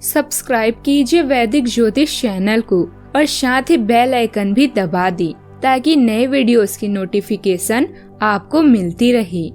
Subscribe कीजिए वैदिक ज्योतिष चैनल को और साथ ही बेल आइकन भी दबा दी ताकि नए वीडियोस की नोटिफिकेशन आपको मिलती रहे।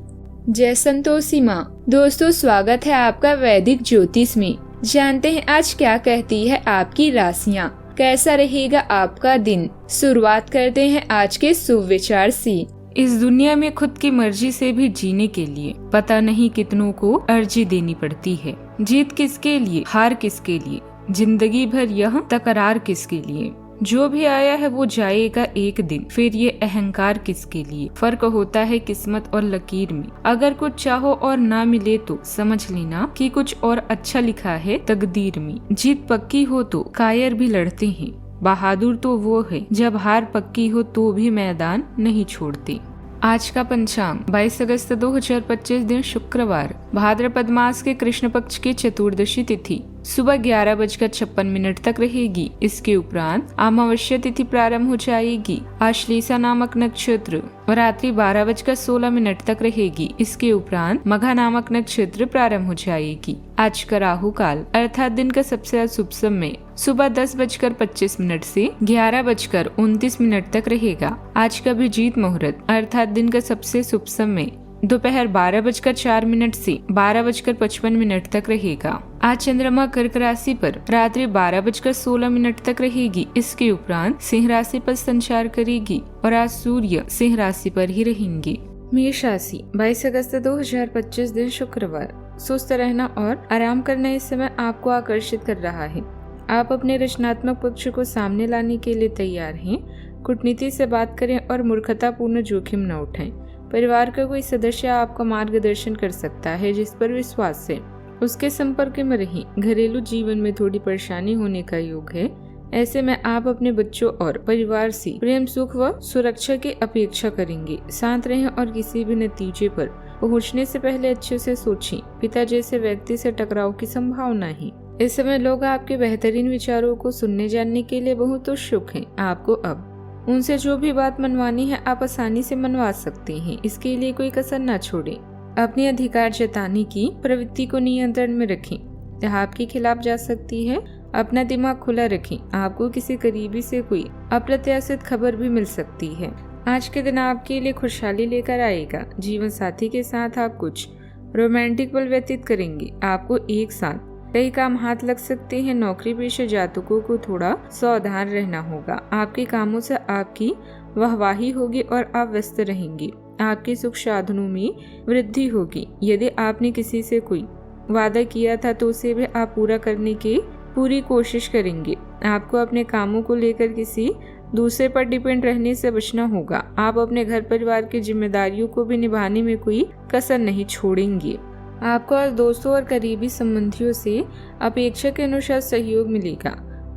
जय संतोषी माँ। दोस्तों, स्वागत है आपका वैदिक ज्योतिष में। जानते हैं आज क्या कहती है आपकी राशियाँ, कैसा रहेगा आपका दिन। शुरुआत करते हैं आज के शुभ विचार से। इस दुनिया में खुद की मर्जी से भी जीने के लिए पता नहीं कितनों को अर्जी देनी पड़ती है। जीत किसके लिए, हार किसके लिए, जिंदगी भर यह तकरार किसके लिए। जो भी आया है वो जाएगा एक दिन, फिर ये अहंकार किसके लिए। फर्क होता है किस्मत और लकीर में। अगर कुछ चाहो और ना मिले तो समझ लेना कि कुछ और अच्छा लिखा है तकदीर में। जीत पक्की हो तो कायर भी लड़ते हैं। बहादुर तो वो है जब हार पक्की हो तो भी मैदान नहीं छोड़ते। आज का पंचांग 22 अगस्त 2025 दिन शुक्रवार, भाद्रपद मास के कृष्ण पक्ष की चतुर्दशी तिथि सुबह 11:56 तक रहेगी। इसके उपरांत अमावस्या तिथि प्रारंभ हो जाएगी। आश्लेषा नामक नक्षत्र रात्रि 12:16 तक रहेगी। इसके उपरांत मघा नामक नक्षत्र प्रारंभ हो जाएगी। आज का राहु काल अर्थात दिन का सबसे शुभ समय सुबह 10:25 से 11:29 तक रहेगा। आज का अभिजीत मुहूर्त अर्थात दिन का सबसे शुभ समय दोपहर 12:04 से 12:55 तक रहेगा। आज चंद्रमा कर्क राशि पर रात्रि 12:16 तक रहेगी। इसके उपरांत सिंह राशि पर संचार करेगी और आज सूर्य सिंह राशि पर ही रहेंगे। मेष राशि 22 अगस्त 2025 दिन शुक्रवार, सुस्त रहना और आराम करना इस समय आपको आकर्षित कर रहा है। आप अपने रचनात्मक पक्ष को सामने लाने के लिए तैयार हैं। कूटनीति से बात करें और मूर्खतापूर्ण जोखिम न उठाएं। परिवार का कोई सदस्य आपका मार्गदर्शन कर सकता है जिस पर विश्वास है उसके संपर्क में रहें। घरेलू जीवन में थोड़ी परेशानी होने का योग है। ऐसे में आप अपने बच्चों और परिवार से प्रेम, सुख व सुरक्षा की अपेक्षा करेंगे। शांत रहें और किसी भी नतीजे पर पहुंचने से पहले अच्छे से सोचें। पिता जैसे व्यक्ति से टकराव की संभावना है। इस समय लोग आपके बेहतरीन विचारों को सुनने जानने के लिए बहुत उत्सुक हैं। आपको अब उनसे जो भी बात मनवानी है आप आसानी से मनवा सकते हैं। इसके लिए कोई कसर न छोड़ें। अपने अधिकार जताने की प्रवृत्ति को नियंत्रण में रखें। आपके खिलाफ जा सकती है। अपना दिमाग खुला रखें। आपको किसी करीबी से कोई अप्रत्याशित खबर भी मिल सकती है। आज के दिन आपके लिए खुशहाली लेकर आएगा। जीवन साथी के साथ आप कुछ रोमांटिक पल व्यतीत करेंगे। आपको एक साथ कई काम हाथ लग सकते हैं। नौकरी पेशा जातकों को थोड़ा सावधान रहना होगा। आपके कामों से आपकी वाहवाही होगी और आप व्यस्त रहेंगे। आपके सुख साधनों में वृद्धि होगी। यदि आपने किसी से कोई वादा किया था तो उसे भी आप पूरा करने की पूरी कोशिश करेंगे। आपको अपने कामों को लेकर किसी दूसरे पर डिपेंड रहने से बचना होगा। आप अपने घर परिवार की जिम्मेदारियों को भी निभाने में कोई कसर नहीं छोड़ेंगे। आपको आज दोस्तों और करीबी संबंधियों से अपेक्षा के अनुसार सहयोग मिलेगा।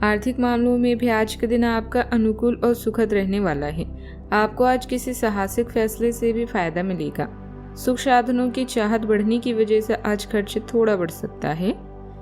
आर्थिक मामलों में भी आज का दिन आपका अनुकूल और सुखद रहने वाला है। आपको आज किसी साहसिक फैसले से भी फायदा मिलेगा। सुख साधनों की चाहत बढ़ने की वजह से आज खर्च थोड़ा बढ़ सकता है,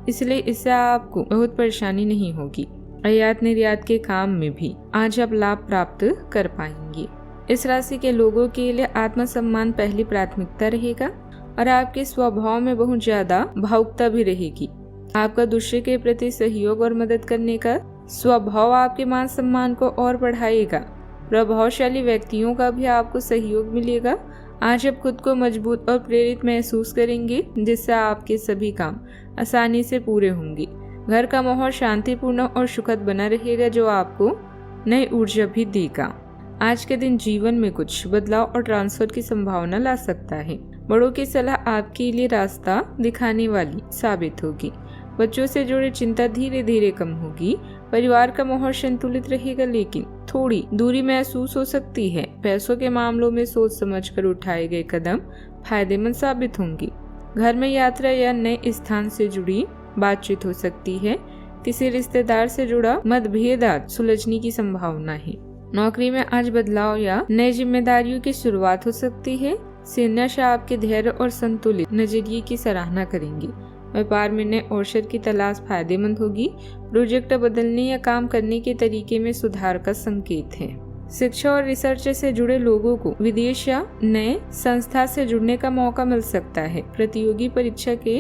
इसलिए इससे आपको बहुत परेशानी नहीं होगी। आयात निर्यात के काम में भी आज आप लाभ प्राप्त कर पाएंगे। इस राशि के लोगों के लिए आत्मसम्मान पहली प्राथमिकता रहेगा और आपके स्वभाव में बहुत ज्यादा भावुकता भी रहेगी। आपका दूसरे के प्रति सहयोग और मदद करने का स्वभाव आपके मान सम्मान को और बढ़ाएगा। प्रभावशाली व्यक्तियों का भी आपको सहयोग मिलेगा। आज आप खुद को मजबूत और प्रेरित महसूस करेंगे जिससे आपके सभी काम आसानी से पूरे होंगे। घर का माहौल शांतिपूर्ण और सुखद बना रहेगा जो आपको नई ऊर्जा भी देगा। आज के दिन जीवन में कुछ बदलाव और ट्रांसफर की संभावना ला सकता है। बड़ों की सलाह आपके लिए रास्ता दिखाने वाली साबित होगी। बच्चों से जुड़ी चिंता धीरे धीरे कम होगी। परिवार का माहौल संतुलित रहेगा लेकिन थोड़ी दूरी महसूस हो सकती है। पैसों के मामलों में सोच समझकर उठाए गए कदम फायदेमंद साबित होंगे। घर में यात्रा या नए स्थान से जुड़ी बातचीत हो सकती है। किसी रिश्तेदार से जुड़ा मतभेद आज सुलझने की संभावना है। नौकरी में आज बदलाव या नई जिम्मेदारियों की शुरुआत हो सकती है। सेनाशाह आपके धैर्य और संतुलित नजरिए की सराहना करेंगे। व्यापार में नए अवसर की तलाश फायदेमंद होगी। प्रोजेक्ट बदलने या काम करने के तरीके में सुधार का संकेत है। शिक्षा और रिसर्च से जुड़े लोगों को विदेश या नए संस्था से जुड़ने का मौका मिल सकता है। प्रतियोगी परीक्षा के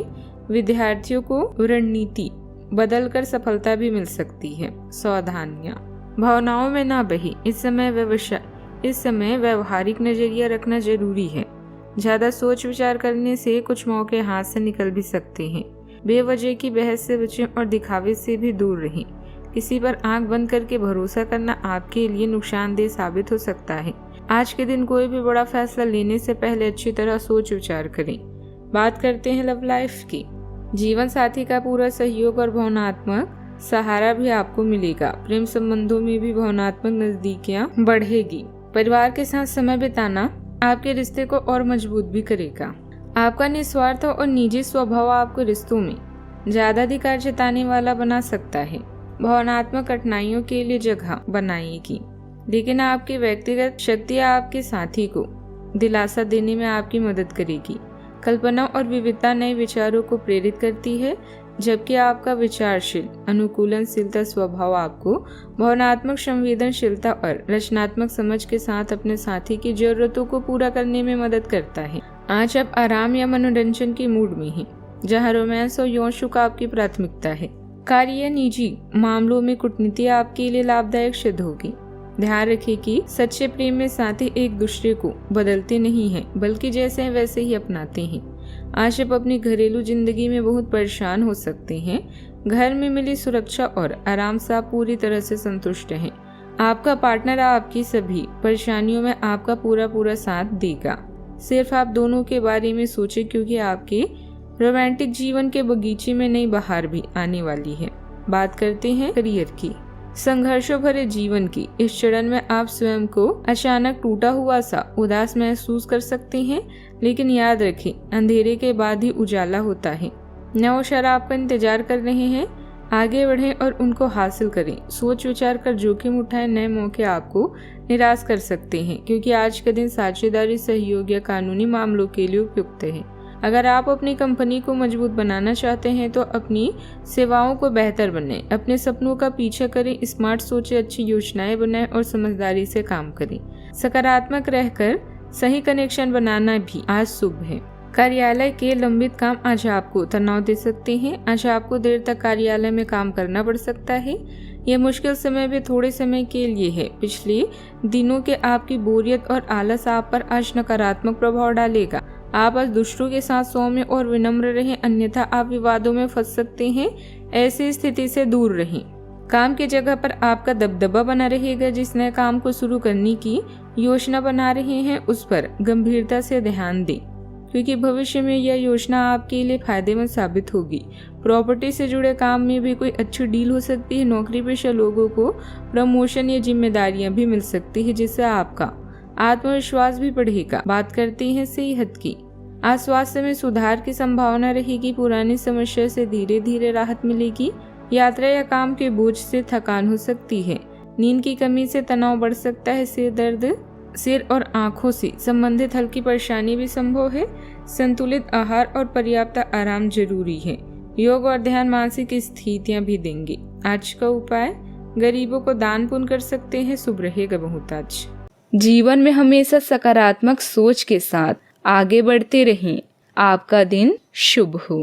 विद्यार्थियों को रणनीति बदलकर सफलता भी मिल सकती है। सावधानियां, भावनाओं में ना बही। इस समय व्यवहारिक नजरिया रखना जरूरी है। ज्यादा सोच विचार करने से कुछ मौके हाथ से निकल भी सकते हैं। बेवजह की बहस से बचें और दिखावे से भी दूर रहें। किसी पर आंख बंद करके भरोसा करना आपके लिए नुकसानदेह साबित हो सकता है। आज के दिन कोई भी बड़ा फैसला लेने से पहले अच्छी तरह सोच विचार करें। बात करते हैं लव लाइफ की। जीवन साथी का पूरा सहयोग और भावनात्मक सहारा भी आपको मिलेगा। प्रेम संबंधों में भी भावनात्मक नजदीकियां बढ़ेगी। परिवार के साथ समय बिताना आपके रिश्ते को और मजबूत भी करेगा। आपका निस्वार्थ और निजी स्वभाव आपको रिश्तों में ज्यादा अधिकार जताने वाला बना सकता है। भावनात्मक कठिनाइयों के लिए जगह बनाएगी, लेकिन आपकी व्यक्तिगत शक्तियाँ आपके साथी को दिलासा देने में आपकी मदद करेगी। कल्पना और विविधता नए विचारों को प्रेरित करती है, जबकि आपका विचारशील अनुकूलनशीलता स्वभाव आपको भावनात्मक संवेदनशीलता और रचनात्मक समझ के साथ अपने साथी की जरूरतों को पूरा करने में मदद करता है। आज आप आराम या मनोरंजन के मूड में हैं, जहां रोमांस और यौन सुख आपकी प्राथमिकता है। कार्य या निजी मामलों में कूटनीति आपके लिए लाभदायक सिद्ध होगी। ध्यान रखें कि सच्चे प्रेम में साथी एक दूसरे को बदलते नहीं हैं, बल्कि जैसे हैं वैसे ही अपनाते हैं। आज आप अपनी घरेलू जिंदगी में बहुत परेशान हो सकते हैं। घर में मिली सुरक्षा और आराम से आप पूरी तरह से संतुष्ट हैं। आपका पार्टनर आपकी सभी परेशानियों में आपका पूरा साथ देगा। सिर्फ आप दोनों के बारे में सोचें, क्योंकि आपके रोमांटिक जीवन के बगीचे में नई बहार भी आने वाली है। बात करते हैं करियर की। संघर्षों भरे जीवन की इस चरण में आप स्वयं को अचानक टूटा हुआ सा उदास महसूस कर सकते हैं, लेकिन याद रखें, अंधेरे के बाद ही उजाला होता है। नए अवसर आपका इंतजार कर रहे हैं। आगे बढ़ें और उनको हासिल करें। सोच विचार कर जोखिम उठाएं। नए मौके आपको निराश कर सकते हैं, क्योंकि आज का दिन साझेदारी, सहयोग या कानूनी मामलों के लिए उपयुक्त है। अगर आप अपनी कंपनी को मजबूत बनाना चाहते हैं तो अपनी सेवाओं को बेहतर बनाएं। अपने सपनों का पीछा करें, स्मार्ट सोचें, अच्छी योजनाएं बनाएं और समझदारी से काम करें। सकारात्मक रहकर सही कनेक्शन बनाना भी आज शुभ है। कार्यालय के लंबित काम आज आपको तनाव दे सकते हैं। आज आपको देर तक कार्यालय में काम करना पड़ सकता है। यह मुश्किल समय भी थोड़े समय के लिए है। पिछले दिनों के आपकी बोरियत और आलस आप पर आज नकारात्मक प्रभाव डालेगा। आप आज दूसरों के साथ सौम्य और विनम्र रहें, अन्यथा आप विवादों में फंस सकते हैं। ऐसी स्थिति से दूर रहें। काम की जगह पर आपका दबदबा बना रहेगा। जिस नए काम को शुरू करने की योजना बना रहे हैं उस पर गंभीरता से ध्यान दें, क्योंकि भविष्य में यह योजना आपके लिए फायदेमंद साबित होगी। प्रॉपर्टी से जुड़े काम में भी कोई अच्छी डील हो सकती है। नौकरी पेशा लोगों को प्रमोशन या जिम्मेदारियां भी मिल सकती है, जिससे आपका आत्मविश्वास भी बढ़ेगा। बात करते हैं सेहत की। आज स्वास्थ्य में सुधार की संभावना रहेगी। पुरानी समस्या से धीरे धीरे राहत मिलेगी। यात्रा या काम के बोझ से थकान हो सकती है। नींद की कमी से तनाव बढ़ सकता है। सिर दर्द, सिर और आंखों से संबंधित हल्की परेशानी भी संभव है। संतुलित आहार और पर्याप्त आराम जरूरी है। योग और ध्यान मानसिक स्थितियां भी देंगे। आज का उपाय, गरीबों को दान पुण्य कर सकते हैं। शुभ रहेगा बहुत आज। जीवन में हमेशा सकारात्मक सोच के साथ आगे बढ़ते रहें। आपका दिन शुभ हो।